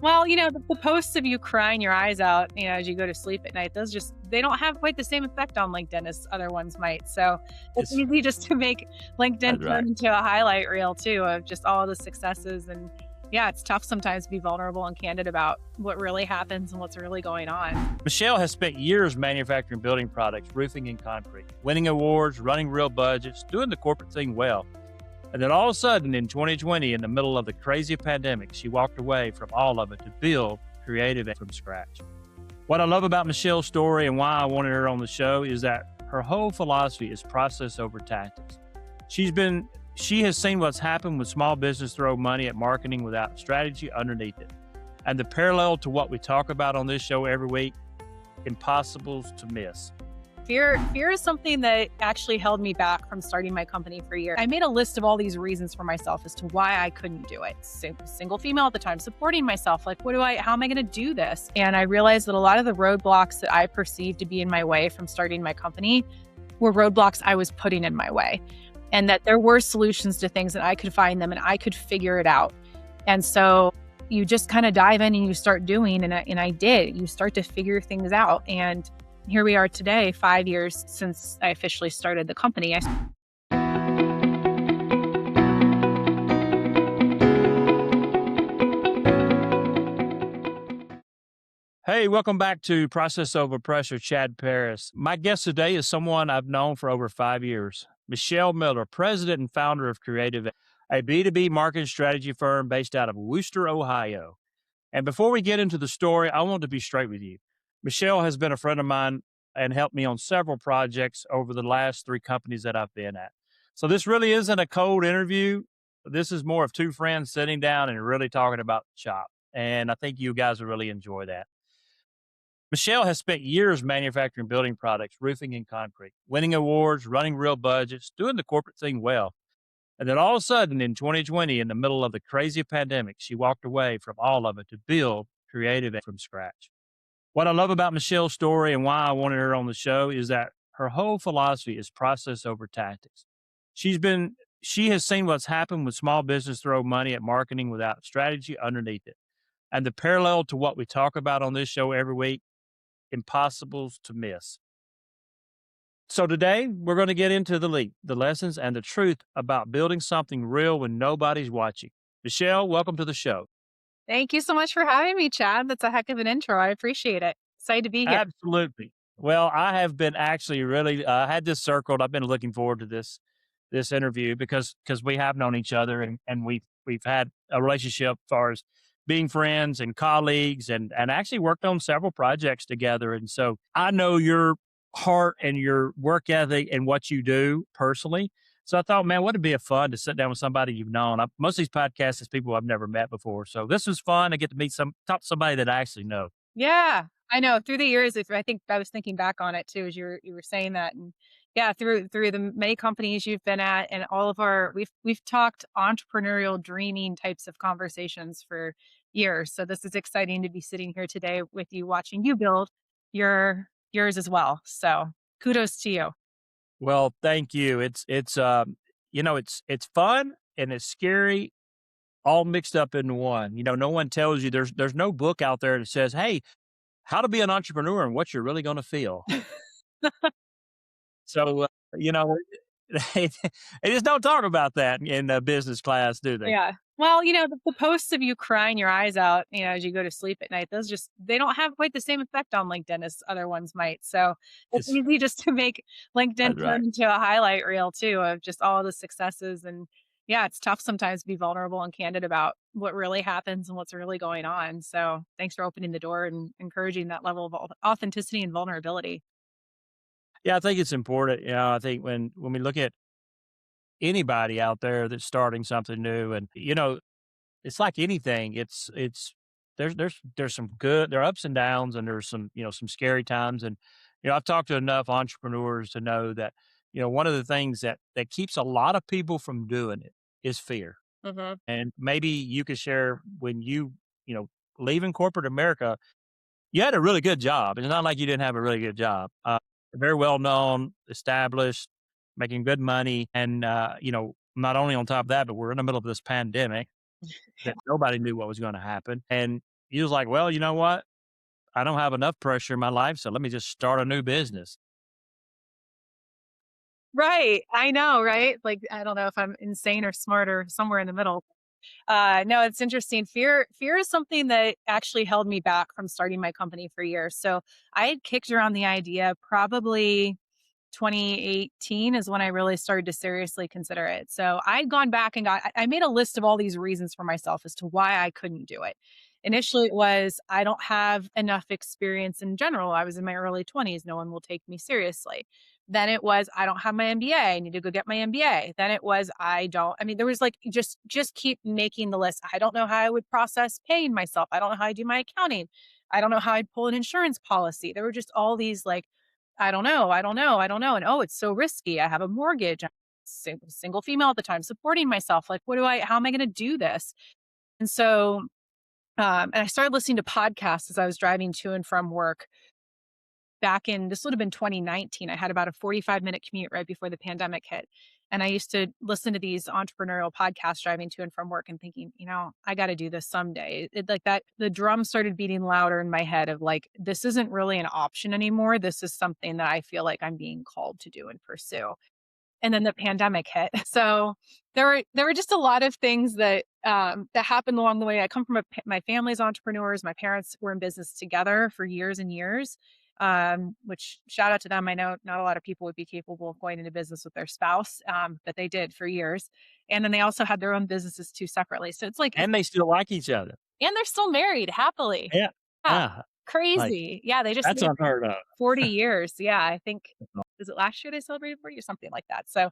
Well, the posts of you crying your eyes out, as you go to sleep at night, they don't have quite the same effect on LinkedIn as other ones might. So it's It's easy just to make LinkedIn That's right. turn into a highlight reel too of just all the successes. And yeah, it's tough sometimes to be vulnerable and candid about what really happens and what's really going on. Michelle has spent years manufacturing building products, roofing and concrete, winning awards, running real budgets, doing the corporate thing well. And then all of a sudden in 2020, in the middle of the crazy pandemic, she walked away from all of it to build Creative from scratch. What I love about Michelle's story and why I wanted her on the show is that her whole philosophy is process over tactics. She has seen what's happened when small business throw money at marketing without strategy underneath it. And the parallel to what we talk about on this show every week, impossibles to miss. Fear is something that actually held me back from starting my company for years. I made a list of all these reasons for myself as to why I couldn't do it. Single female at the time, supporting myself. Like, how am I going to do this? And I realized that a lot of the roadblocks that I perceived to be in my way from starting my company were roadblocks I was putting in my way. And that there were solutions to things and I could find them and I could figure it out. And so you just kind of dive in and you start doing, and I did. You start to figure things out. And here we are today, 5 years since I officially started the company. Hey, welcome back to Process Over Pressure, Chad Paris. My guest today is someone I've known for over 5 years, Michelle Miller, president and founder of Creative, a B2B marketing strategy firm based out of Wooster, Ohio. And before we get into the story, I want to be straight with you. Michelle has been a friend of mine and helped me on several projects over the last 3 companies that I've been at. So this really isn't a cold interview. This is more of 2 friends sitting down and really talking about the shop. And I think you guys will really enjoy that. Michelle has spent years manufacturing building products, roofing and concrete, winning awards, running real budgets, doing the corporate thing well. And then all of a sudden in 2020, in the middle of the crazy pandemic, she walked away from all of it to build Creative from scratch. What I love about Michelle's story and why I wanted her on the show is that her whole philosophy is process over tactics. She has seen what's happened when small business throw money at marketing without strategy underneath it. And the parallel to what we talk about on this show every week, impossibles to miss. So today we're going to get into the lessons and the truth about building something real when nobody's watching. Michelle, welcome to the show. Thank you so much for having me, Chad. That's a heck of an intro. I appreciate it. Excited to be here. Absolutely. Well, I have been actually really had this circled. I've been looking forward to this interview because we have known each other and we've had a relationship as far as being friends and colleagues and actually worked on several projects together. And so I know your heart and your work ethic and what you do personally. So I thought, man, wouldn't it be a fun to sit down with somebody you've known? Most of these podcasts is people I've never met before. So this was fun. I get to talk to somebody that I actually know. Yeah, I know. Through the years, if I think I was thinking back on it too, as you were saying that, and yeah, through the many companies you've been at, and all of we've talked entrepreneurial dreaming types of conversations for years. So this is exciting to be sitting here today with you, watching you build yours as well. So kudos to you. Well, thank you. It's fun and it's scary all mixed up into one. No one tells you there's no book out there that says, "Hey, how to be an entrepreneur and what you're really going to feel." So, you know, they just don't talk about that in business class, do they? Yeah. Well, the posts of you crying your eyes out, as you go to sleep at night, they don't have quite the same effect on LinkedIn as other ones might. So it's It's easy just to make LinkedIn That's turn right. into a highlight reel too of just all the successes. And yeah, it's tough sometimes to be vulnerable and candid about what really happens and what's really going on. So thanks for opening the door and encouraging that level of authenticity and vulnerability. Yeah, I think it's important. I think when we look at anybody out there that's starting something new, and it's like anything. It's there's some there are ups and downs, and there's some scary times. And I've talked to enough entrepreneurs to know that one of the things that keeps a lot of people from doing it is fear. Hmm. And maybe you could share when you know leaving corporate America, you had a really good job. It's not like you didn't have a really good job. Very well known, established, making good money, and not only on top of that, but we're in the middle of this pandemic that nobody knew what was going to happen. And You was like, well, you know what? I don't have enough pressure in my life, so let me just start a new business. Right. I know, right? Like, I don't know if I'm insane or smart or somewhere in the middle. No, it's interesting. Fear is something that actually held me back from starting my company for years. So I had kicked around the idea probably 2018 is when I really started to seriously consider it. So I'd gone back and I made a list of all these reasons for myself as to why I couldn't do it. Initially, it was I don't have enough experience in general. I was in my early 20s. No one will take me seriously. Then it was I don't have my MBA. I need to go get my MBA. Then it was I don't. I mean, there was like just keep making the list. I don't know how I would process paying myself. I don't know how I do my accounting. I don't know how I'd pull an insurance policy. There were just all these like I don't know, I don't know, I don't know. And oh, it's so risky. I have a mortgage. I'm single female at the time, supporting myself. Like, how am I going to do this? And so, and I started listening to podcasts as I was driving to and from work this would have been 2019. I had about a 45-minute commute right before the pandemic hit. And I used to listen to these entrepreneurial podcasts driving to and from work and thinking, I got to do this someday. Like that, the drum started beating louder in my head of like, this isn't really an option anymore. This is something that I feel like I'm being called to do and pursue. And then the pandemic hit. So there were just a lot of things that happened along the way. I come from my family's entrepreneurs. My parents were in business together for years and years. Which shout out to them. I know not a lot of people would be capable of going into business with their spouse, but they did for years. And then they also had their own businesses too separately. So it's like, And they still like each other. and they're still married happily. Yeah. Yeah, Yeah. Like, crazy. Yeah, they just that's made unheard of. 40 years. Yeah, I think, is it last year they celebrated 40 or something like that? So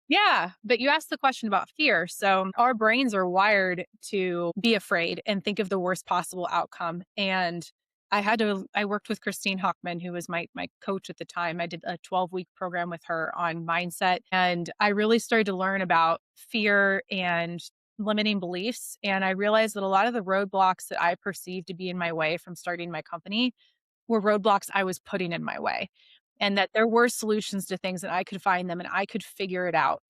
yeah, but you asked the question about fear. So our brains are wired to be afraid and think of the worst possible outcome. And I worked with Christine Hockman, who was my coach at the time. I did a 12-week program with her on mindset. And I really started to learn about fear and limiting beliefs. And I realized that a lot of the roadblocks that I perceived to be in my way from starting my company were roadblocks I was putting in my way, and that there were solutions to things and I could find them and I could figure it out.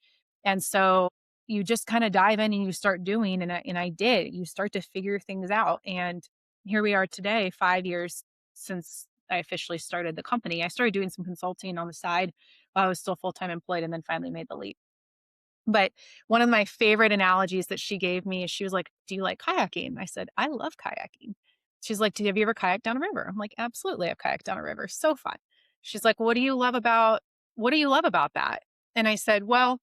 And so you just kind of dive in and you start doing, and I did. You start to figure things out. And here we are today, 5 years since I officially started the company. I started doing some consulting on the side while I was still full-time employed and then finally made the leap. But one of my favorite analogies that she gave me is she was like, "Do you like kayaking?" I said, "I love kayaking." She's like, "Have you ever kayaked down a river?" I'm like, "Absolutely, I've kayaked down a river. So fun." She's like, what do you love about that?" And I said, "Well,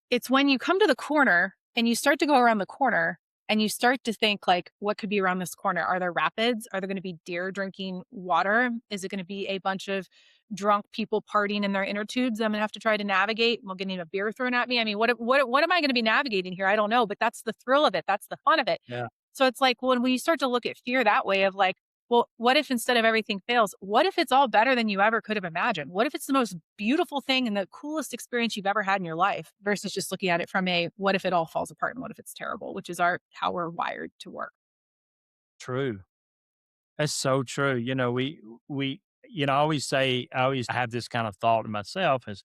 it's when you come to the corner and you start to go around the corner and you start to think like, what could be around this corner? Are there rapids? Are there going to be deer drinking water? Is it going to be a bunch of drunk people partying in their inner tubes I'm going to have to try to navigate while getting a beer thrown at me? I mean, what am I going to be navigating here? I don't know, but that's the thrill of it. That's the fun of it." Yeah. So it's like when we start to look at fear that way of like, well, what if instead of everything fails, what if it's all better than you ever could have imagined? What if it's the most beautiful thing and the coolest experience you've ever had in your life versus just looking at it from a what if it all falls apart and what if it's terrible, which is how we're wired to work. True. That's so true. I always have this kind of thought in myself is,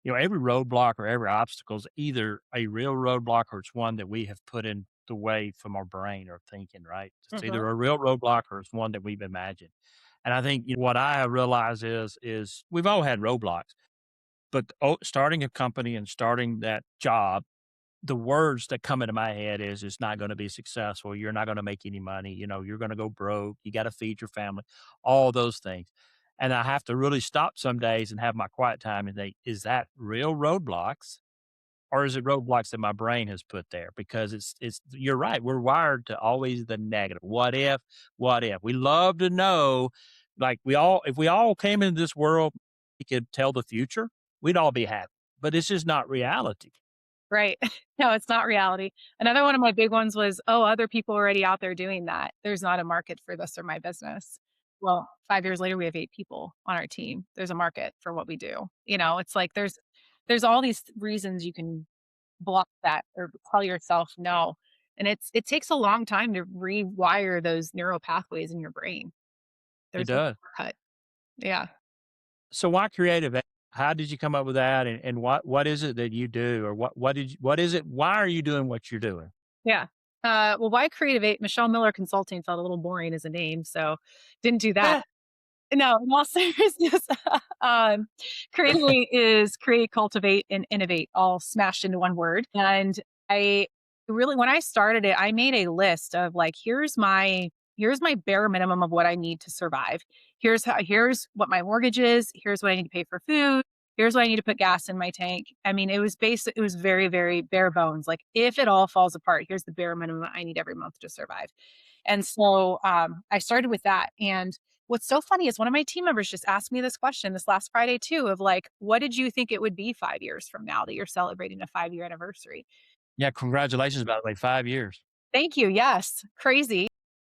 every roadblock or every obstacle is either a real roadblock or it's one that we have put in the way from our brain or thinking, right? It's either Mhm. a real roadblock or it's one that we've imagined. And I think what I have realized is we've all had roadblocks, but starting a company and starting that job, the words that come into my head is it's not going to be successful. You're not going to make any money. You're going to go broke. You got to feed your family, all those things. And I have to really stop some days and have my quiet time and think, is that real roadblocks or is it roadblocks that my brain has put there? Because you're right. We're wired to always the negative. What if we love to know, like if we all came into this world, we could tell the future, we'd all be happy, but it's just not reality. Right. No, it's not reality. Another one of my big ones was, oh, other people already out there doing that. There's not a market for this or my business. Well, 5 years later, we have 8 people on our team. There's a market for what we do. It's like there's all these reasons you can block that or tell yourself no. And it takes a long time to rewire those neural pathways in your brain. It There's no does. shortcut. Yeah. So why creative? How did you come up with that? And what is it that you do? Or what is it? Why are you doing what you're doing? Yeah. Well, why Creativate? Michelle Miller Consulting felt a little boring as a name, so didn't do that. No, in all seriousness, um, Creativate is create, cultivate, and innovate all smashed into one word. And I really, when I started it, I made a list of like, here's my bare minimum of what I need to survive. Here's what my mortgage is. Here's what I need to pay for food. Here's what I need to put gas in my tank. I mean, it was very, very bare bones. Like if it all falls apart, here's the bare minimum I need every month to survive. And so I started with that. And what's so funny is one of my team members just asked me this question this last Friday too of like, what did you think it would be 5 years from now that you're celebrating a 5 year anniversary? Yeah, congratulations, by the way, 5 years. Thank you. Yes. Crazy.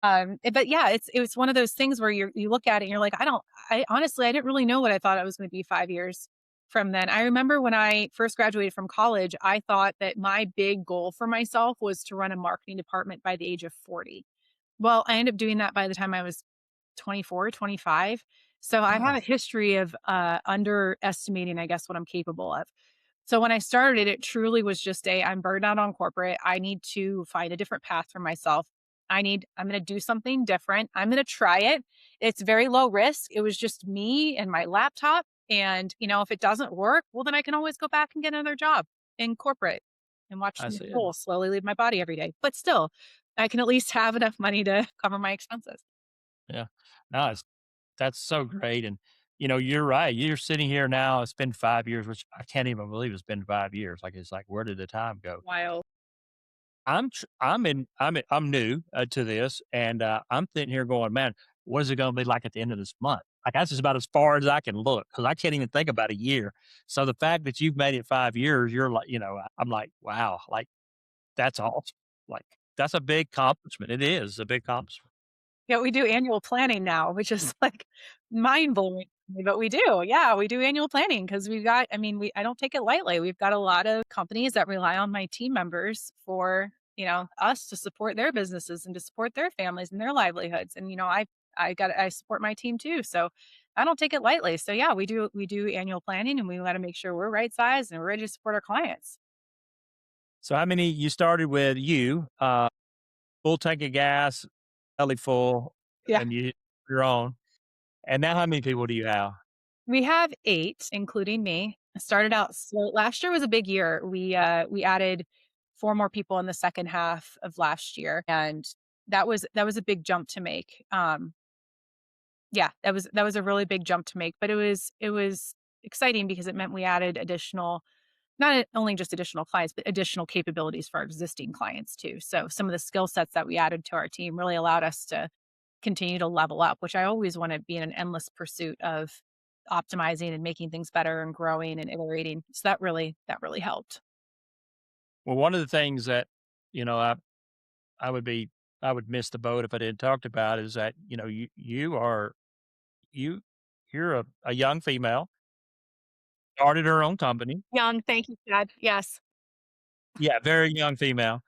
But yeah, it's one of those things where you look at it and you're like, I honestly, I didn't really know what I thought I was going to be 5 years from then. I remember when I first graduated from college, I thought that my big goal for myself was to run a marketing department by the age of 40. Well, I ended up doing that by the time I was 24, 25. So I have Wow. a history of underestimating, I guess, what I'm capable of. So when I started, it truly was just I'm burned out on corporate. I need to find a different path for myself. I'm going to do something different. I'm going to try it. It's very low risk. It was just me and my laptop. And, if it doesn't work, well, then I can always go back and get another job in corporate and watch I the see it. soul slowly leave my body every day. But still, I can at least have enough money to cover my expenses. Yeah. No, that's so great, and, you're right. You're sitting here now, it's been 5 years, which I can't even believe it's been 5 years. Like, it's like, where did the time go? Wild. I'm new, to this, and, I'm sitting here going, "Man, what is it gonna be like at the end of this month?" Like, that's just about as far as I can look because I can't even think about a year. So the fact that you've made it 5 years, you're like, I'm like, "Wow," like, that's awesome. Like, that's a big accomplishment. It is a big accomplishment. Yeah, we do annual planning now, which is like mind blowing. But we do. Yeah, we do annual planning because I don't take it lightly. We've got a lot of companies that rely on my team members for, us to support their businesses and to support their families and their livelihoods. And, I support my team too. So I don't take it lightly. So yeah, we do annual planning and we got to make sure we're right size and we're ready to support our clients. So how many you started with full tank of gas, belly full, Yeah. and your own. And now how many people do you have? We have 8, including me. I started out slow. Last year was a big year. We added 4 more people in the second half of last year, and that was a big jump to make. Yeah, that was a really big jump to make, but it was exciting because it meant we added additional not only just additional clients, but additional capabilities for our existing clients too. So some of the skill sets that we added to our team really allowed us to continue to level up, which I always want to be in an endless pursuit of optimizing and making things better and growing and iterating. So that really helped. Well, one of the things that, you know, I I would be I would miss the boat if I didn't talk about is that, you you're a young female, started her own company. Young, thank you, Chad. Yes. Yeah, very young female,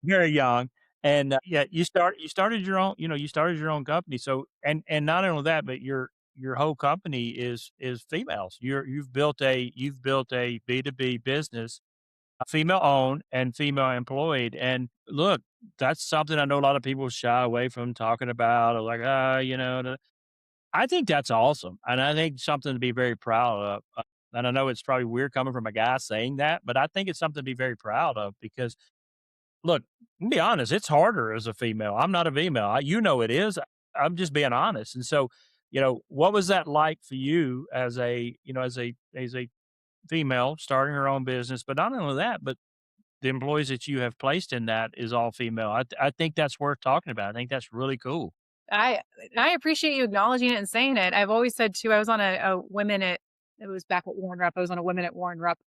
very young. And, yeah, you started your own company. So and not only that, but your whole company is females. You've built a B2B business, female owned and female employed. And look, that's something I know a lot of people shy away from talking about or like, I think that's awesome. And I think something to be very proud of. And I know it's probably weird coming from a guy saying that, but I think it's something to be very proud of because look, be honest, it's harder as a female. I'm not a female. It is. I'm just being honest. And so, what was that like for you as a female starting her own business? But not only that, but the employees that you have placed in that is all female. I think that's worth talking about. I think that's really cool. I I appreciate you acknowledging it and saying it. I've always said too, I was on a women at it was back at Warren Rupp. I was on a women at Warren Rupp,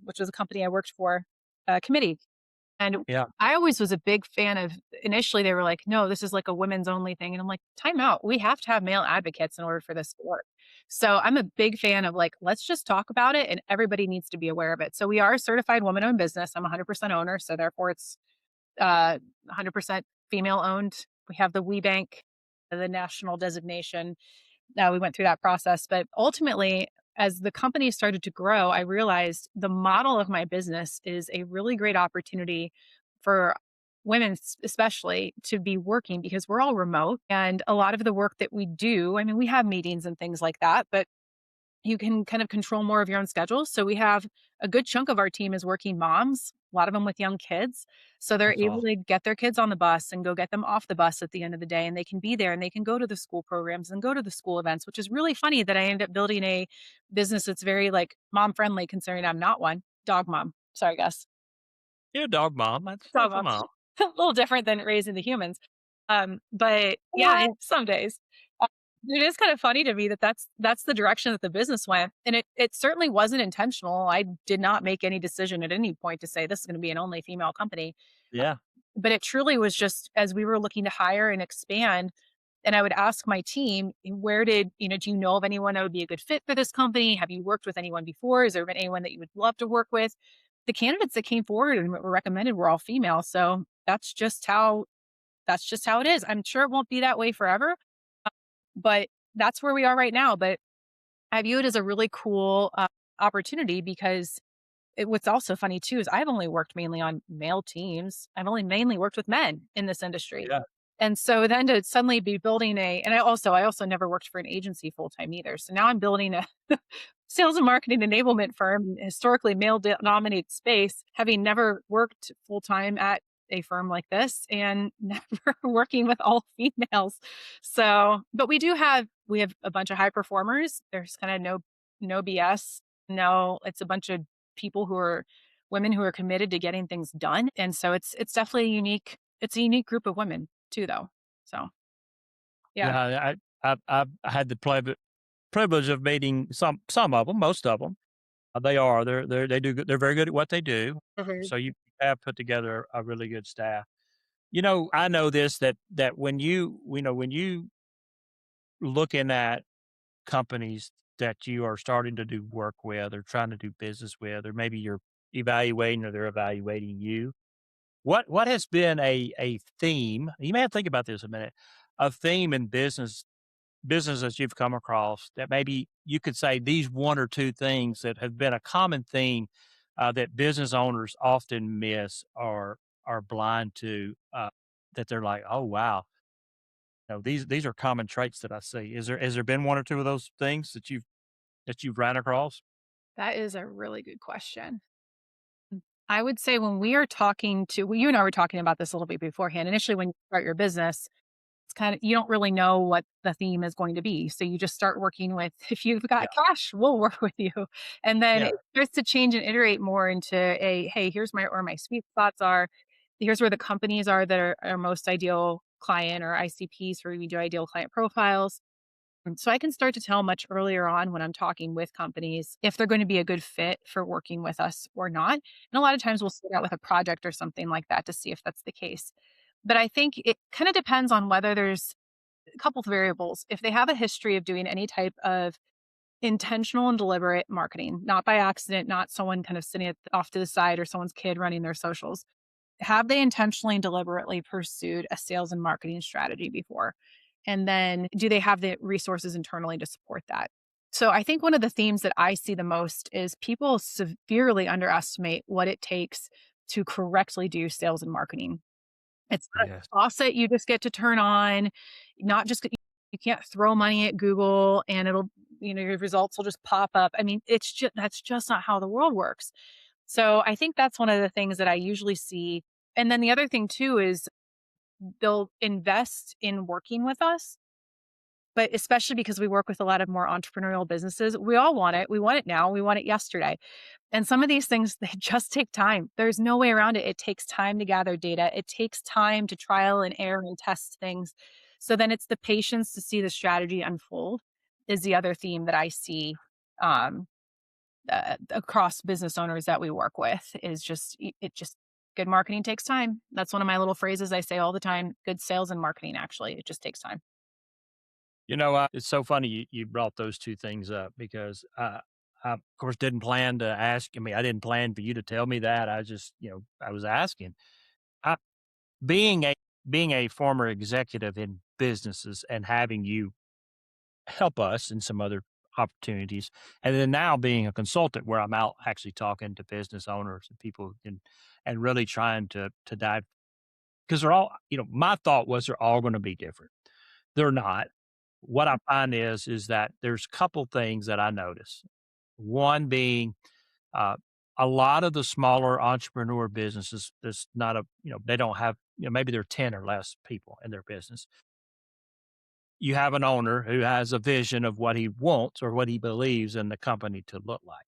which was a company I worked for, committee. And Yeah. I always was a big fan of initially they were like, no, this is like a women's only thing. And I'm like, time out. We have to have male advocates in order for this to work. So I'm a big fan of like, let's just talk about it and everybody needs to be aware of it. So we are a certified woman owned business. I'm 100% owner. So therefore it's 100% female owned. We have the WeBank, the national designation. We went through that process. But ultimately, as the company started to grow, I realized the model of my business is a really great opportunity for women especially to be working because we're all remote and a lot of the work that we do, I mean, we have meetings and things like that, but you can kind of control more of your own schedule. So we have a good chunk of our team is working moms, a lot of them with young kids. So they're That's able awesome. to get their kids on the bus and go get them off the bus at the end of the day. And they can be there and they can go to the school programs and go to the school events, which is really funny that I ended up building a business that's very like mom friendly, considering I'm not one. Dog mom. Sorry, guys. You're a dog mom. Dog That's a mom. mom. A little different than raising the humans. But yeah, What? some days. Uh, it is kind of funny to me that that's the direction that the business went, and it certainly wasn't intentional. I did not make any decision at any point to say this is going to be an only female company, Yeah. but it truly was just as we were looking to hire and expand. And I would ask my team, where did, do you know of anyone that would be a good fit for this company? Have you worked with anyone before? Is there been anyone that you would love to work with? The candidates that came forward and were recommended were all female. So that's just how it is. I'm sure it won't be that way forever, but that's where we are right now. But I view it as a really cool opportunity because what's also funny too is I've only worked mainly on male teams. I've only mainly worked with men in this industry. Yeah. And so then to suddenly be building and I also never worked for an agency full time either. So now I'm building a sales and marketing enablement firm, historically male dominated space, having never worked full time at a firm like this and never working with all females. So, but we have a bunch of high performers. There's kind of no BS. No, it's a bunch of people who are women who are committed to getting things done. And so it's definitely unique. It's a unique group of women too, though. So yeah. Yeah. I had the privilege of meeting some of them, most of them. They do good. They're very good at what they do. Mhm. So you have put together a really good staff. I know this that when you looking at companies that you are starting to do work with or trying to do business with, or maybe you're evaluating or they're evaluating you. What has been a theme? You may have to think about this a minute. A theme in businesses you've come across that maybe you could say these one or two things that have been a common theme that business owners often miss or are blind to, that they're like, oh wow, these are common traits that I see. Has there been one or two of those things that you've ran across? That is a really good question. I would say when we are talking to, well, you and I were talking about this a little bit beforehand. Initially, when you start your business, it's kind of, you don't really know what the theme is going to be. So you just start working with, if you've Yeah, got cash, we'll work with you. And then yeah, it starts to change and iterate more into hey, here's where my sweet spots are. Here's where the companies are that are most ideal client or ICPs where we do ideal client profiles. And so I can start to tell much earlier on when I'm talking with companies if they're going to be a good fit for working with us or not. And a lot of times we'll start out with a project or something like that to see if that's the case. But I think it kind of depends on whether there's a couple of variables. If they have a history of doing any type of intentional and deliberate marketing, not by accident, not someone kind of sitting off to the side or someone's kid running their socials, have they intentionally and deliberately pursued a sales and marketing strategy before? And then do they have the resources internally to support that? So I think one of the themes that I see the most is people severely underestimate what it takes to correctly do sales and marketing. It's not a yes. faucet you just get to turn on, not just you can't throw money at Google and it'll, your results will just pop up. I mean, that's just not how the world works. So I think that's one of the things that I usually see. And then the other thing too is they'll invest in working with us, but especially because we work with a lot of more entrepreneurial businesses, we all want it. We want it now. We want it yesterday. And some of these things, they just take time. There's no way around it. It takes time to gather data. It takes time to trial and error and test things. So then it's the patience to see the strategy unfold is the other theme that I see um, across business owners that we work with is just good marketing takes time. That's one of my little phrases I say all the time. Good sales and marketing, actually, it just takes time. It's so funny you brought those two things up because I, of course, didn't plan to ask. I mean, I didn't plan for you to tell me that. I just, I was asking. I, being a being a former executive in businesses and having you help us in some other opportunities, and then now being a consultant where I'm out actually talking to business owners and people and really trying to dive. because they're all, my thought was they're all going to be different. They're not. What I find is that there's a couple things that I notice. One being uh, a lot of the smaller entrepreneur businesses, there's not a, they don't have, maybe there are 10 or less people in their business. You have an owner who has a vision of what he wants or what he believes in the company to look like.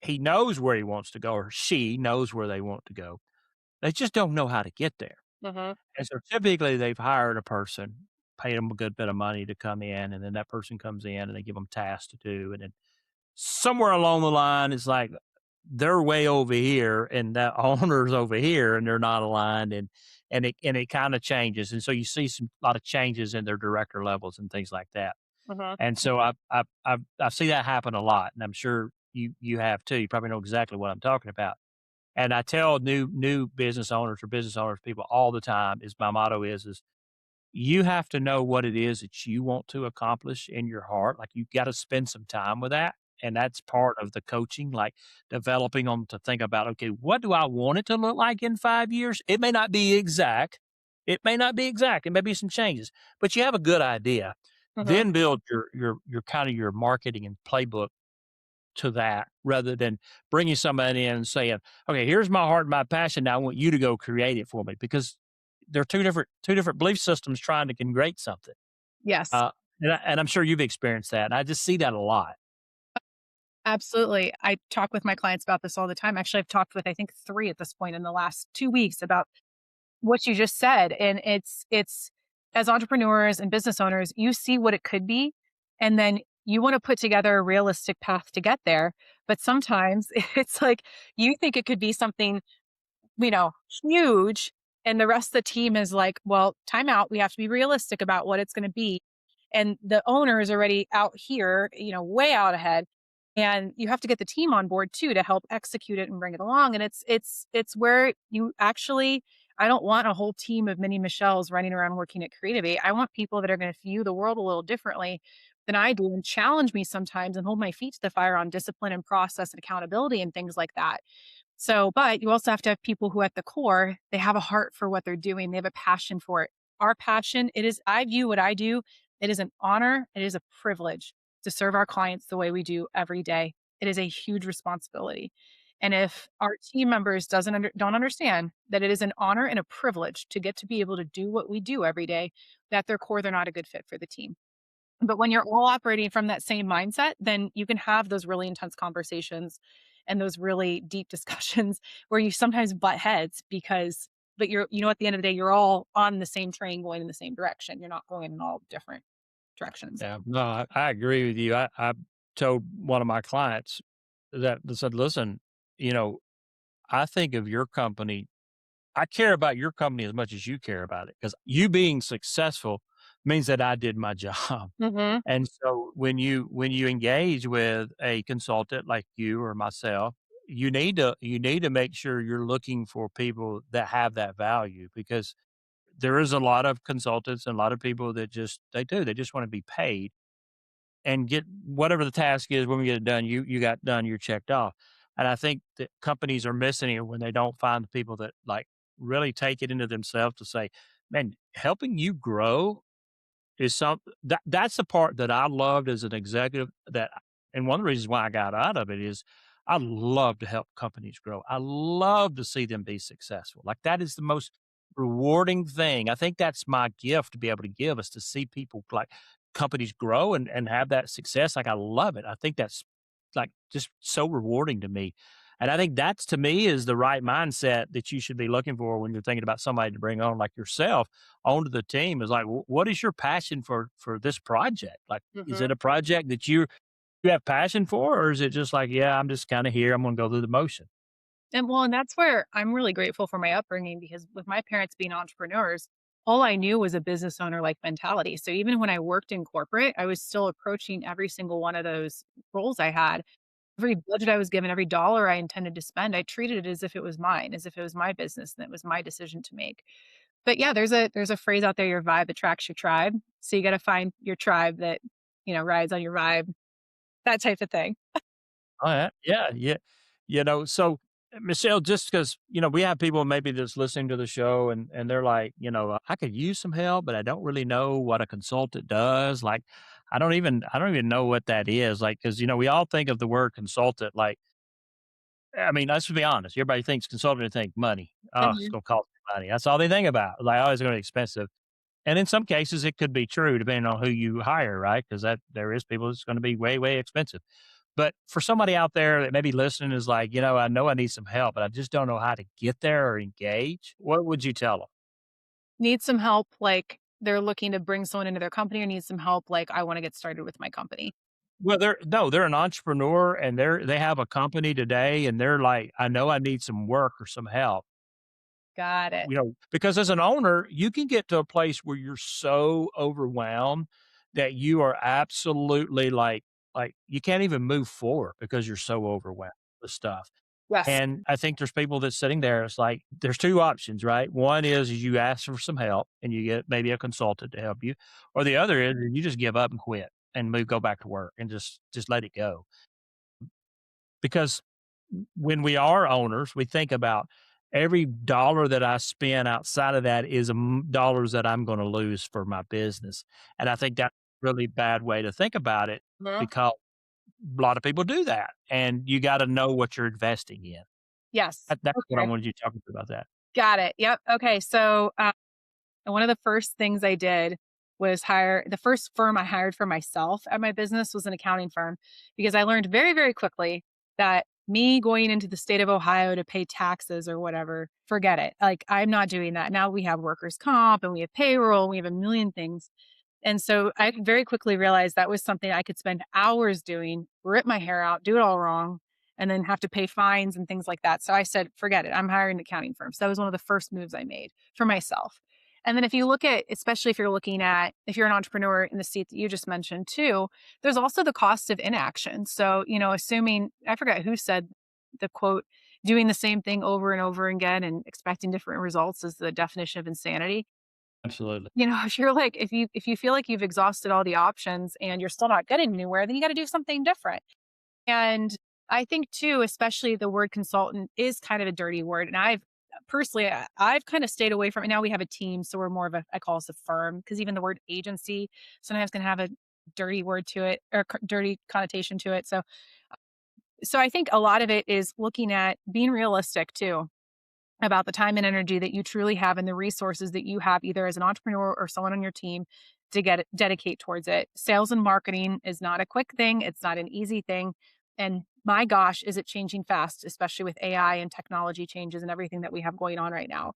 He knows where he wants to go, or she knows where they want to go. They just don't know how to get there. Mhm. And so typically they've hired a person, paid them a good bit of money to come in, and then that person comes in and they give them tasks to do. And then somewhere along the line, it's like they're way over here and that owner's over here and they're not aligned. And it kind of changes. And so you see a lot of changes in their director levels and things like that. Mhm. And so I see that happen a lot. And I'm sure you have too. You probably know exactly what I'm talking about. And I tell new business owners or business owners people all the time is my motto is you have to know what it is that you want to accomplish in your heart. Like you got to spend some time with that. And that's part of the coaching, like developing them to think about, okay, what do I want it to look like in 5 years? It may not be exact. It may not be exact. It may be some changes, but you have a good idea. Mhm. Then build your kind of your marketing and playbook to that rather than bringing somebody in and saying, "Okay, here's my heart and my passion. Now I want you to go create it for me," because they're two different belief systems trying to create something. Yes. Uh, and I'm sure you've experienced that, and I just see that a lot. Absolutely. I talk with my clients about this all the time. Actually, I've talked with I think 3 at this point in the last 2 weeks about what you just said, and it's as entrepreneurs and business owners, you see what it could be, and then you wanna put together a realistic path to get there, but sometimes it's like you think it could be something, you know, huge, and the rest of the team is like, "Well, time out, we have to be realistic about what it's gonna be." And the owner is already out here, way out ahead, and you have to get the team on board too to help execute it and bring it along, and it's where you actually I don't want a whole team of mini Michelles running around working at Creativate. I want people that are gonna view the world a little differently than I do and challenge me sometimes and hold my feet to the fire on discipline and process and accountability and things like that. So, but you also have to have people who at the core, they have a heart for what they're doing. They have a passion for it. Our passion, I view what I do, it is an honor, it is a privilege to serve our clients the way we do every day. It is a huge responsibility. And if our team members don't understand that it is an honor and a privilege to get to be able to do what we do every day, at their core, they're not a good fit for the team. But when you're all operating from that same mindset, then you can have those really intense conversations and those really deep discussions where you sometimes butt heads but at the end of the day, you're all on the same train going in the same direction. You're not going in all different directions. Yeah, no, I agree with you. I told one of my clients that they said, "Listen, you know, I think of your company. I care about your company as much as you care about it because you being successful means that I did my job." Mhm. And so when you engage with a consultant like you or myself, you need to make sure you're looking for people that have that value because there is a lot of consultants and a lot of people that they just want to be paid and get whatever the task is. When we get it done, you got done, you're checked off. And I think that companies are missing it when they don't find the people that like really take it into themselves to say, man, helping you grow is that's the part that I loved as an executive and one of the reasons why I got out of it is I love to help companies grow. I love to see them be successful. Like that is the most rewarding thing. I think that's my gift to be able to give is to see people like companies grow and have that success. Like I love it. I think that's like just so rewarding to me. And I think that's to me is the right mindset that you should be looking for when you're thinking about somebody to bring on like yourself onto the team is like, what is your passion for this project? Like, is it Mhm. a project that you have passion for, or is it just like, yeah, I'm just kind of here. I'm going to go through the motion. And that's where I'm really grateful for my upbringing because with my parents being entrepreneurs, all I knew was a business owner like mentality. So even when I worked in corporate, I was still approaching every single one of those roles I had. Every budget I was given, every dollar I intended to spend, I treated it as if it was mine, as if it was my business and it was my decision to make. But yeah, there's a phrase out there, your vibe attracts your tribe. So you gotta find your tribe that, rides on your vibe, that type of thing. Oh, yeah, yeah, yeah. So Michelle, just because, we have people maybe that's listening to the show and they're like, I could use some help, but I don't really know what a consultant does. Like, I don't even know what that is. Like, cause we all think of the word consultant. Like, I mean, let's be honest. Everybody thinks consultant, they think money. Oh, it's Mhm. going to cost me money. That's all they think about. Like, oh, it's going to be expensive. And in some cases, it could be true depending on who you hire, right? Because there is people that's going to be way, way expensive. But for somebody out there that maybe listening is like, I know I need some help, but I just don't know how to get there or engage. What would you tell them? Need some help, like they're looking to bring someone into their company, or need some help, like I want to get started with my company. Well, they're an entrepreneur and they have a company today and they're like, I know I need some work or some help. Got it. Because as an owner, you can get to a place where you're so overwhelmed that you are absolutely like you can't even move forward because you're so overwhelmed with stuff. Yes. And I think there's people that's sitting there. It's like there's two options, right? One is you ask for some help and you get maybe a consultant to help you, or the other is you just give up and quit and go back to work and just let it go. Because when we are owners, we think about every dollar that I spend outside of that is dollars that I'm going to lose for my business. And I think that's a really bad way to think about it Uh-huh. because a lot of people do that. And you got to know what you're investing in. Yes. That's what I Okay. wanted you to talk about that. Got it. Yep. Okay. So, one of the first things I did was hire the first firm I hired for myself at my business was an accounting firm because I learned very, very quickly that me going into the state of Ohio to pay taxes or whatever, forget it. Like, I'm not doing that. Now we have workers' comp and we have payroll, we have a million things. And so I very quickly realized that was something I could spend hours doing, rip my hair out, do it all wrong, and then have to pay fines and things like that. So I said, forget it. I'm hiring an accounting firm. So that was one of the first moves I made for myself. And then if you look at, especially if you're looking at, if you're an entrepreneur in the seat that you just mentioned too, there's also the cost of inaction. So, assuming, I forget who said the quote, doing the same thing over and over again and expecting different results is the definition of insanity. Absolutely. If you're like, if you feel like you've exhausted all the options and you're still not getting anywhere, then you got to do something different. And I think too, especially the word consultant is kind of a dirty word. And I've kind of stayed away from it. Now we have a team, so we're more of I call us a firm because even the word agency sometimes can have a dirty word to it or dirty connotation to it. So I think a lot of it is looking at being realistic too about the time and energy that you truly have and the resources that you have either as an entrepreneur or someone on your team to dedicate towards it. Sales and marketing is not a quick thing, it's not an easy thing. And my gosh, is it changing fast, especially with AI and technology changes and everything that we have going on right now.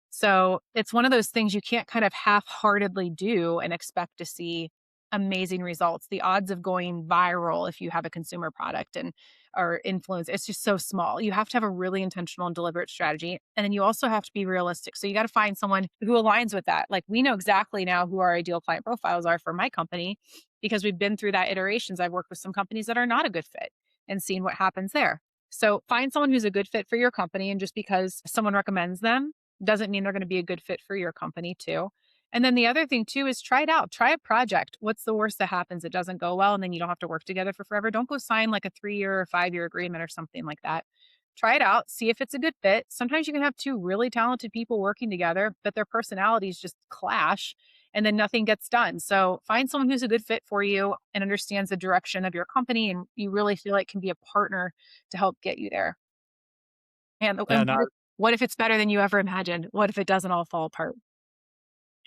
So it's one of those things you can't kind of half heartedly do and expect to see amazing results. The odds of going viral if you have a consumer product and or influence, it's just so small. You have to have a really intentional and deliberate strategy. And then you also have to be realistic. So you got to find someone who aligns with that. Like we know exactly now who our ideal client profiles are for my company because we've been through that iterations. I've worked with some companies that are not a good fit and seen what happens there. So find someone who's a good fit for your company. And just because someone recommends them doesn't mean they're going to be a good fit for your company too. And then the other thing too is try it out. Try a project. What's the worst that happens? It doesn't go well and then you don't have to work together for forever. Don't go sign like a 3 year or 5 year agreement or something like that. Try it out, see if it's a good fit. Sometimes you can have two really talented people working together, but their personalities just clash and then nothing gets done. So find someone who's a good fit for you and understands the direction of your company and you really feel like can be a partner to help get you there. And And I what if it's better than you ever imagined? What if it doesn't all fall apart?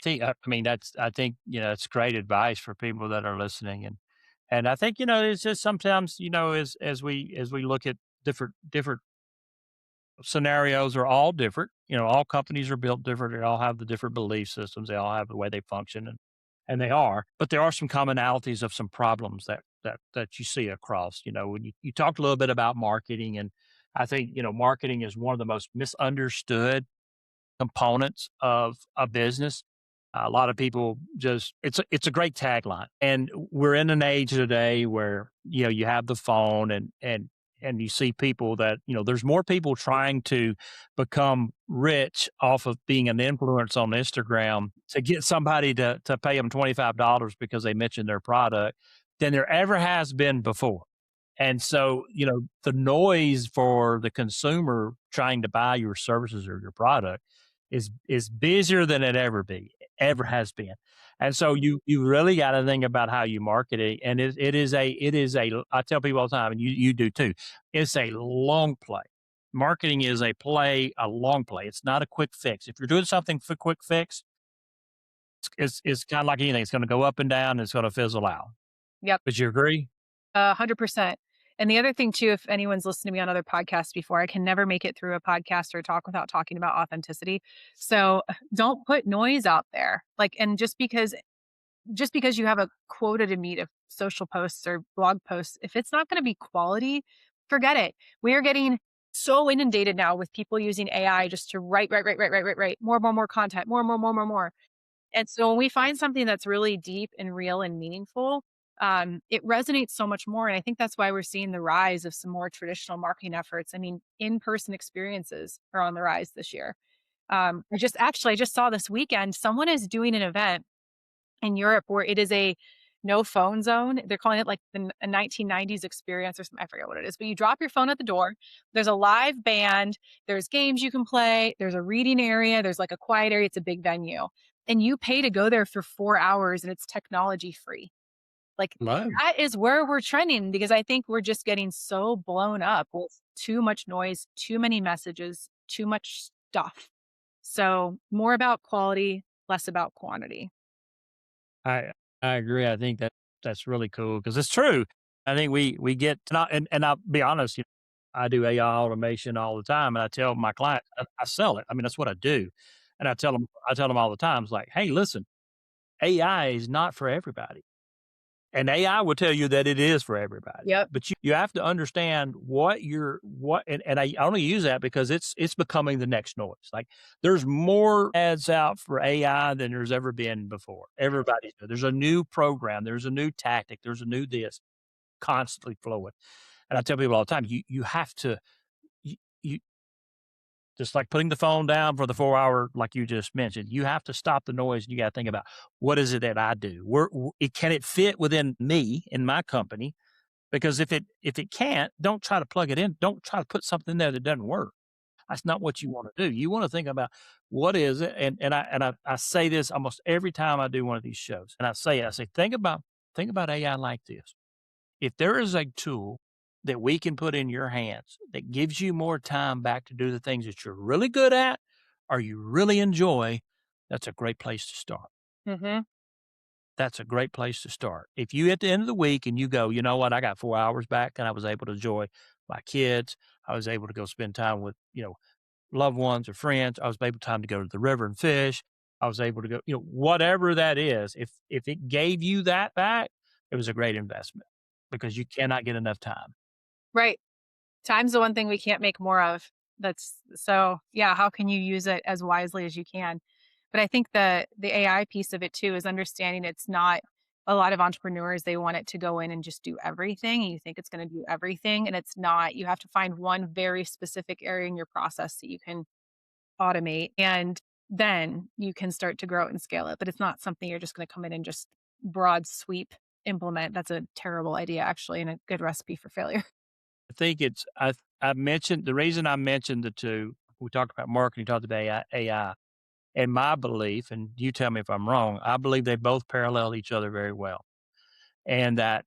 think, I mean, I think, it's great advice for people that are listening. And I think, it's just sometimes, as we look at different scenarios are all different. All companies are built different. They all have the different belief systems. They all have the way they function, and they are. But there are some commonalities of some problems that you see across. When you talked a little bit about marketing, and I think marketing is one of the most misunderstood components of a business. A lot of people just it's a great tagline, and we're in an age today where you have the phone and you see people that there's more people trying to become rich off of being an influence on Instagram to get somebody to pay them $25 because they mentioned their product than there ever has been before. And so, the noise for the consumer trying to buy your services or your product is busier than it ever has been. And so you really got to think about how you market it. And it is a I tell people all the time, and you do too. It's a long play. Marketing is a long play. It's not a quick fix. If you're doing something for quick fix, it's kind of like anything. It's going to go up and down. And it's going to fizzle out. Yep. But you agree? 100%. And the other thing too, if anyone's listened to me on other podcasts before, I can never make it through a podcast or talk without talking about authenticity. So don't put noise out there. Like, and just because you have a quota to meet of social posts or blog posts, if it's not going to be quality, forget it. We are getting so inundated now with people using AI just to write more content, more. And so when we find something that's really deep and real and meaningful, it resonates so much more. And I think that's why we're seeing the rise of some more traditional marketing efforts. I mean, in-person experiences are on the rise this year. I just saw this weekend, someone is doing an event in Europe where it is a no phone zone. They're calling it like a 1990s experience or something. I forget what it is, but you drop your phone at the door. There's a live band. There's games you can play. There's a reading area. There's like a quiet area. It's a big venue. And you pay to go there for 4 hours and it's technology free. Like Low. that is where we're trending because I think we're just getting so blown up with too much noise, too many messages, too much stuff. So more about quality, less about quantity. I I agree. I think that's really cool because it's true. I think we get and I'll be honest, I do AI automation all the time, and I tell my clients I sell it. I mean, that's what I do, and I tell them all the time. It's like, hey, listen, AI is not for everybody. And AI will tell you that it is for everybody. Yep. But you have to understand and I only use that because it's becoming the next noise. Like there's more ads out for AI than there's ever been before. There's a new program, there's a new tactic, there's a new this constantly flowing. And I tell people all the time, you have to you just like putting the phone down for the 4 hour, like you just mentioned, you have to stop the noise. And you got to think about what is it that I do? Can it fit within me in my company? Because if it can't, don't try to plug it in. Don't try to put something there that doesn't work. That's not what you want to do. You want to think about what is it. And I say this almost every time I do one of these shows. And I say, think about AI like this. If there is a tool that we can put in your hands that gives you more time back to do the things that you're really good at or you really enjoy, that's a great place to start. Hmm. That's a great place to start. If you at the end of the week and you go, you know what, I got 4 hours back and I was able to enjoy my kids. I was able to go spend time with, loved ones or friends. I was able time to go to the river and fish. I was able to go, whatever that is. If it gave you that back, it was a great investment because you cannot get enough time. Right. Time's the one thing we can't make more of. That's so, yeah, how can you use it as wisely as you can? But I think the AI piece of it too is understanding it's not a lot of entrepreneurs, they want it to go in and just do everything. And you think it's going to do everything. And it's not. You have to find one very specific area in your process that you can automate. And then you can start to grow it and scale it. But it's not something you're just going to come in and just broad sweep implement. That's a terrible idea, actually, and a good recipe for failure. I think I mentioned the reason I mentioned the two. We talked about marketing, talked about AI. And my belief, and you tell me if I'm wrong, I believe they both parallel each other very well, and that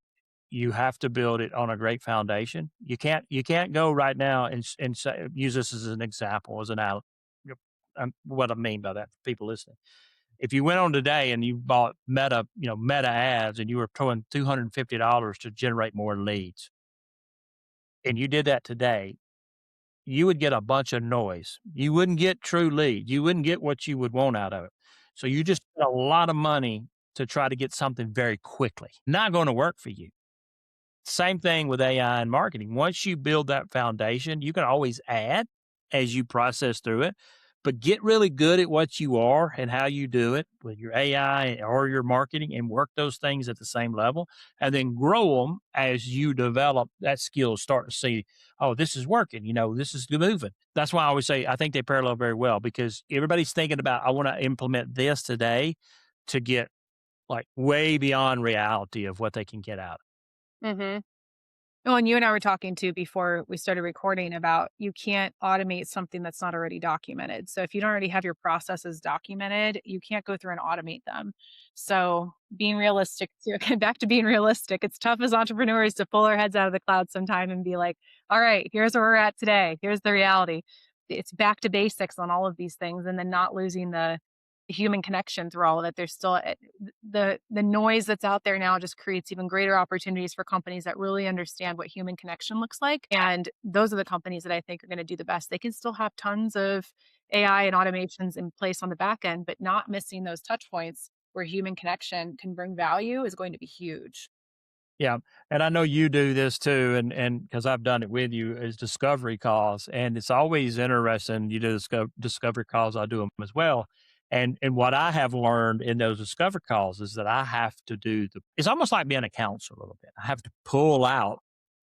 you have to build it on a great foundation. You can't go right now and say, use this as an example, as an out. What I mean by that for people listening. If you went on today and you bought Meta ads, and you were throwing $250 to generate more leads, and you did that today, you would get a bunch of noise. You wouldn't get true lead. You wouldn't get what you would want out of it. So you just spent a lot of money to try to get something very quickly. Not going to work for you. Same thing with AI and marketing. Once you build that foundation, you can always add as you process through it, but get really good at what you are and how you do it with your AI or your marketing and work those things at the same level and then grow them as you develop that skill, start to see, oh, this is working. This is moving. That's why I always say, I think they parallel very well because everybody's thinking about, I want to implement this today to get like way beyond reality of what they can get out. Hmm. Oh, and you and I were talking too before we started recording about you can't automate something that's not already documented. So if you don't already have your processes documented, you can't go through and automate them. So being realistic too, back to being realistic, it's tough as entrepreneurs to pull our heads out of the clouds sometime and be like, all right, here's where we're at today. Here's the reality. It's back to basics on all of these things and then not losing the human connection through all of it. There's still the noise that's out there now just creates even greater opportunities for companies that really understand what human connection looks like. And those are the companies that I think are going to do the best. They can still have tons of AI and automations in place on the back end, but not missing those touch points where human connection can bring value is going to be huge. Yeah, and I know you do this too, and because I've done it with you, is discovery calls, and it's always interesting. You do discovery calls, I do them as well, and what I have learned in those discovery calls is that I have to do the. It's almost like being a counselor a little bit. I have to pull out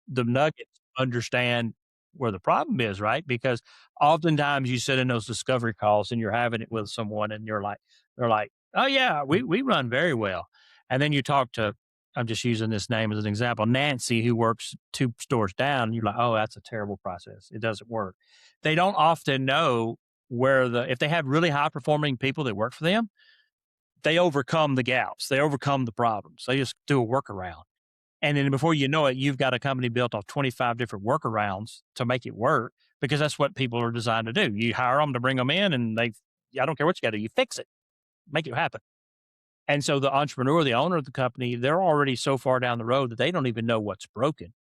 the nuggets, understand where the problem is, right? Because oftentimes you sit in those discovery calls and you're having it with someone, and they're like, oh yeah, we run very well, and then you talk to I'm just using this name as an example. Nancy, who works two stores down, you're like, oh, that's a terrible process. It doesn't work. They don't often know if they have really high performing people that work for them, they overcome the gaps, they overcome the problems. They just do a workaround. And then before you know it, you've got a company built off 25 different workarounds to make it work because that's what people are designed to do. You hire them to bring them in and I don't care what you got to do, you fix it, make it happen. And so the entrepreneur, the owner of the company, they're already so far down the road that they don't even know what's broken.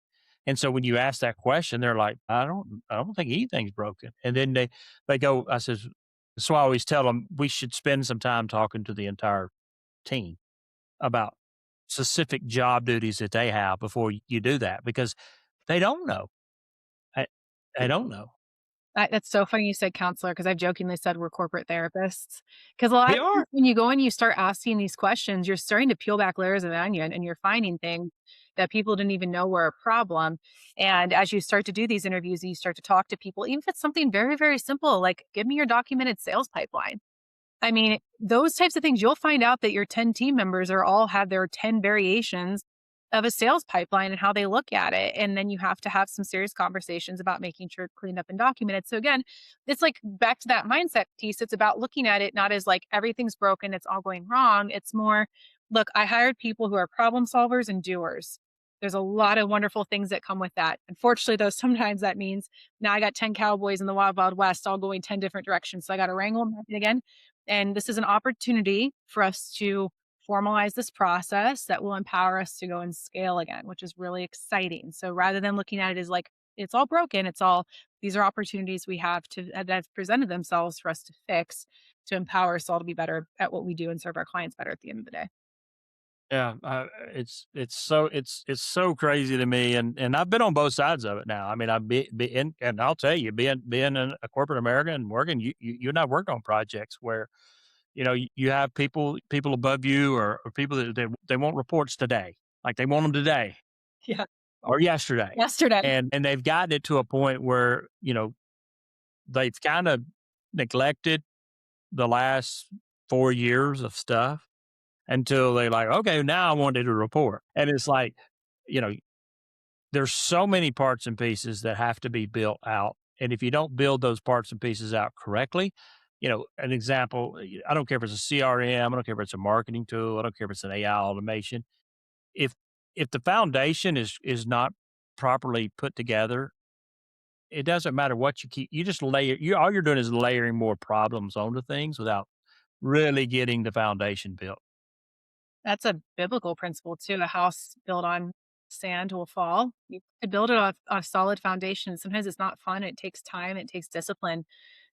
And so when you ask that question, they're like, I don't think anything's broken. And then they go, I says, so I always tell them we should spend some time talking to the entire team about specific job duties that they have before you do that because they don't know. I, they don't know. That's so funny you said counselor because I've jokingly said we're corporate therapists. Because a lot We of times are. when you go and you start asking these questions, you're starting to peel back layers of the onion and you're finding things that people didn't even know were a problem. And as you start to do these interviews, you start to talk to people, even if it's something very, very simple, like give me your documented sales pipeline. I mean, those types of things, you'll find out that your 10 team members are all have their 10 variations of a sales pipeline and how they look at it. And then you have to have some serious conversations about making sure it's cleaned up and documented. So again, it's like back to that mindset piece. It's about looking at it not as like everything's broken, it's all going wrong. It's more, look, I hired people who are problem solvers and doers. There's a lot of wonderful things that come with that. Unfortunately, though, sometimes that means now I got 10 cowboys in the wild, wild west, all going 10 different directions. So I got to wrangle them again. And this is an opportunity for us to formalize this process that will empower us to go and scale again, which is really exciting. So rather than looking at it as like it's all broken, it's all these are opportunities we have to that have presented themselves for us to fix to empower us all to be better at what we do and serve our clients better at the end of the day. Yeah, it's so crazy to me, and I've been on both sides of it now. I mean, be in, and I'll tell you, being a corporate American and working, you and I worked on projects where you have people above you or people that they want reports today, like they want them today Yeah. or yesterday, Yesterday. and they've gotten it to a point where they've kind of neglected the last 4 years of stuff until they're like, okay, now I wanted a report. And it's like, you know, there's so many parts and pieces that have to be built out. And if you don't build those parts and pieces out correctly, an example, I don't care if it's a CRM, I don't care if it's a marketing tool, I don't care if it's an AI automation. If if the foundation is not properly put together, it doesn't matter what you just layer you all you're doing is layering more problems onto things without really getting the foundation built. That's a biblical principle too. A house built on sand will fall. You to build it off a solid foundation. Sometimes it's not fun. It takes time. It takes discipline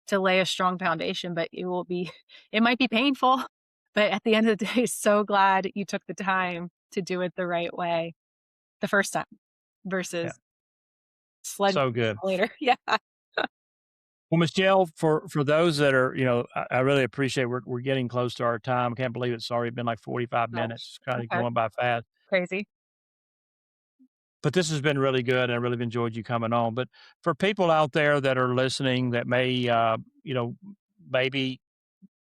to lay a strong foundation, but it will be, it might be painful, but at the end of the day, so glad you took the time to do it the right way the first time Yeah. versus sledge So good. later. Yeah. Well, Michelle, for those that are, I really appreciate we're getting close to our time. I can't believe it's already been like 45 Gosh. minutes. It's kind of Okay. going by fast. Crazy. But this has been really good. I really have enjoyed you coming on. But for people out there that are listening that may, maybe,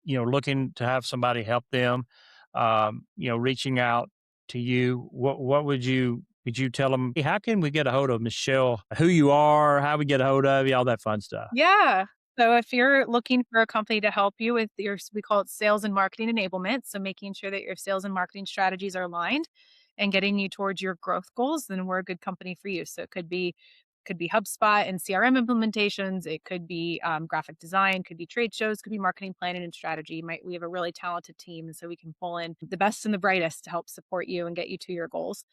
looking to have somebody help them, reaching out to you, what would you, Could you tell them, hey, how can we get a hold of Michelle, who you are, how we get a hold of you, all that fun stuff? Yeah. So if you're looking for a company to help you with your, we call it sales and marketing enablement. So making sure that your sales and marketing strategies are aligned and getting you towards your growth goals, then we're a good company for you. So it could be HubSpot and CRM implementations. It could be graphic design, could be trade shows, could be marketing planning and strategy. We have a really talented team, and so we can pull in the best and the brightest to help support you and get you to your goals.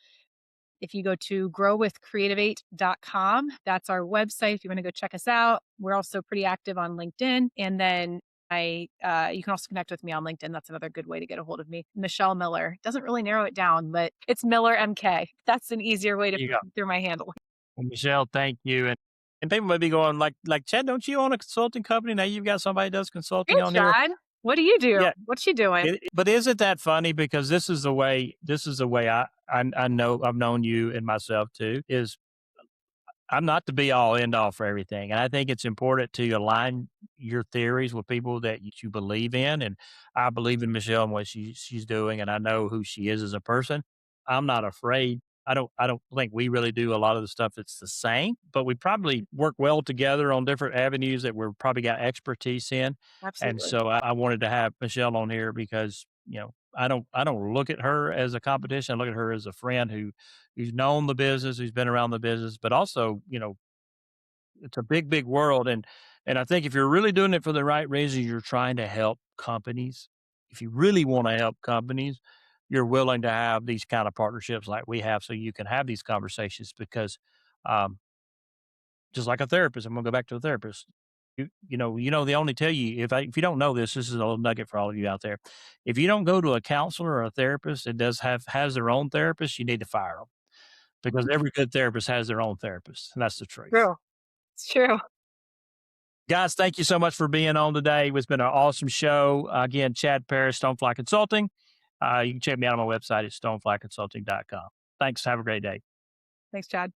If you go to growwithcreativate.com, that's our website. If you want to go check us out, we're also pretty active on LinkedIn. And then you can also connect with me on LinkedIn. That's another good way to get a hold of me. Michelle Miller doesn't really narrow it down, but it's Miller MK. That's an easier way to You go. through my handle. Well, Michelle, thank you. And people may be going like Chad, don't you own a consulting company? Now you've got somebody that does Hey, consulting on here. Chad, what do you do? Yeah. What's she doing? But isn't that funny? Because this is the way I know I've known you and myself too, is I'm not the be all end all for everything. And I think it's important to align your theories with people that you believe in. And I believe in Michelle and what she's doing, and I know who she is as a person. I'm not afraid. I don't think we really do a lot of the stuff that's the same, but we probably work well together on different avenues that we're probably got expertise in. And Absolutely. so I wanted to have Michelle on here because, I don't look at her as a competition. I look at her as a friend who's known the business, who's been around the business, but also, it's a big, big world. And I think if you're really doing it for the right reason, you're trying to help companies. If you really want to help companies, you're willing to have these kind of partnerships like we have so you can have these conversations because um, just like a therapist, I'm gonna go back to a therapist. They only tell you if you don't know this, this is a little nugget for all of you out there. If you don't go to a counselor or a therapist that has their own therapist, you need to fire them because every good therapist has their own therapist, and that's the truth. True. It's true. Guys, thank you so much for being on today. It's been an awesome show. Again, Chad Paris, Stonefly Consulting. You can check me out on my website at stoneflyconsulting.com. Thanks. Have a great day. Thanks, Chad.